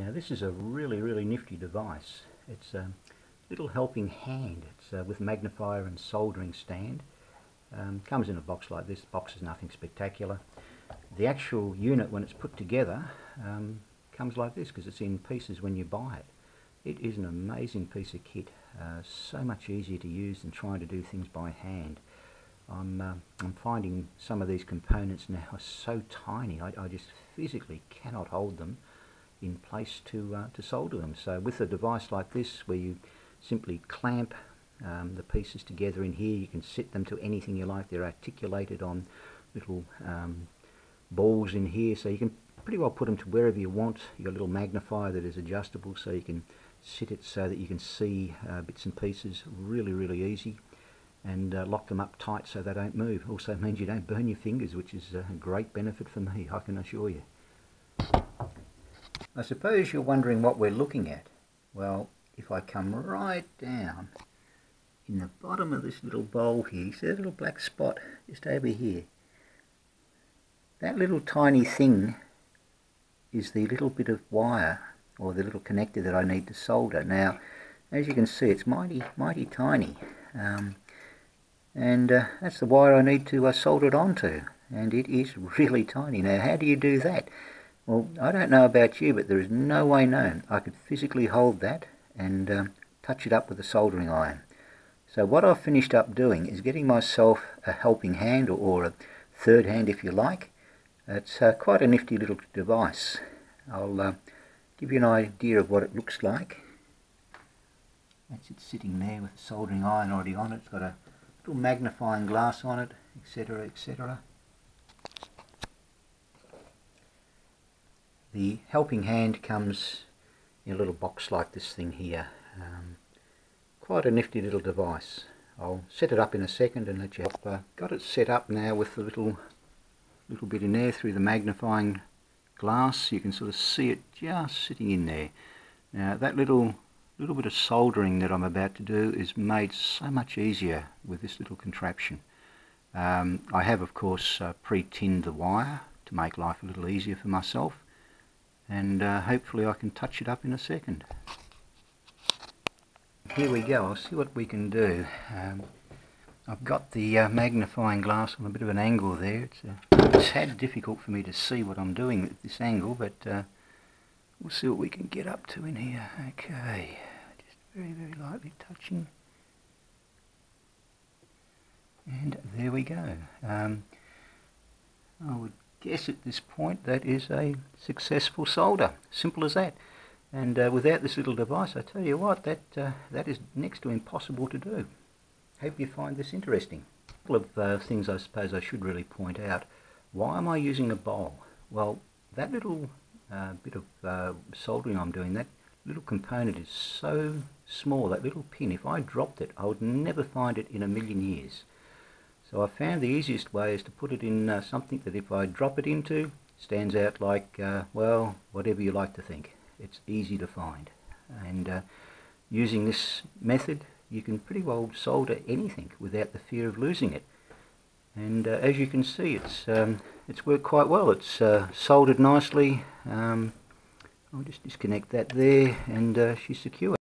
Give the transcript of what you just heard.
Now this is a really nifty device. It's a little helping hand. It's with magnifier and soldering stand. Comes in a box like this. The box is nothing spectacular. The actual unit, when it's put together, comes like this because it's in pieces when you buy it. It is an amazing piece of kit. So much easier to use than trying to do things by hand. I'm finding some of these components now are so tiny. I just physically cannot hold them in place to solder them. So with a device like this, where you simply clamp the pieces together in here, you can set them to anything you like. They're articulated on little balls in here, so you can pretty well put them to wherever you want. You've got a little magnifier that is adjustable, so you can sit it so that you can see bits and pieces really easy, and lock them up tight so they don't move. Also means you don't burn your fingers, which is a great benefit for me, I can assure you. I suppose you're wondering what we're looking at. Well, if I come right down in the bottom of this little bowl here, you see that little black spot just over here? That little tiny thing is the little bit of wire, or the little connector that I need to solder. Now, as you can see, it's mighty tiny, and that's the wire I need to solder it onto, and it is really tiny. Now, how do you do that? Well, I don't know about you, but there is no way known I could physically hold that and touch it up with a soldering iron. So what I've finished up doing is getting myself a helping hand, or a third hand if you like. It's quite a nifty little device. I'll give you an idea of what it looks like. That's it sitting there with a soldering iron already on it. It's got a little magnifying glass on it, etc, etc. The helping hand comes in a little box like this thing here. Quite a nifty little device. I'll set it up in a second and let you have. Got it set up now with the little bit in there through the magnifying glass. You can sort of see it just sitting in there. Now that little bit of soldering that I'm about to do is made so much easier with this little contraption. I have, of course, pre-tinned the wire to make life a little easier for myself, and hopefully I can touch it up in a second. Here we go. I'll see what we can do. I've got the magnifying glass on a bit of an angle there. It's a tad difficult for me to see what I'm doing at this angle, but we'll see what we can get up to in here. Okay, just very lightly touching, and there we go. I would guess at this point that is a successful solder. Simple as that. And without this little device, I tell you what, that is next to impossible to do. Hope you find this interesting. A couple of things I suppose I should really point out. Why am I using a bowl? Well, that little bit of soldering I'm doing, that little component is so small, that little pin, if I dropped it, I would never find it in a million years. So I found the easiest way is to put it in something that if I drop it into, stands out like, well, whatever you like to think. It's easy to find. And using this method, you can pretty well solder anything without the fear of losing it. And as you can see, it's worked quite well. It's soldered nicely. I'll just disconnect that there, and she's secure.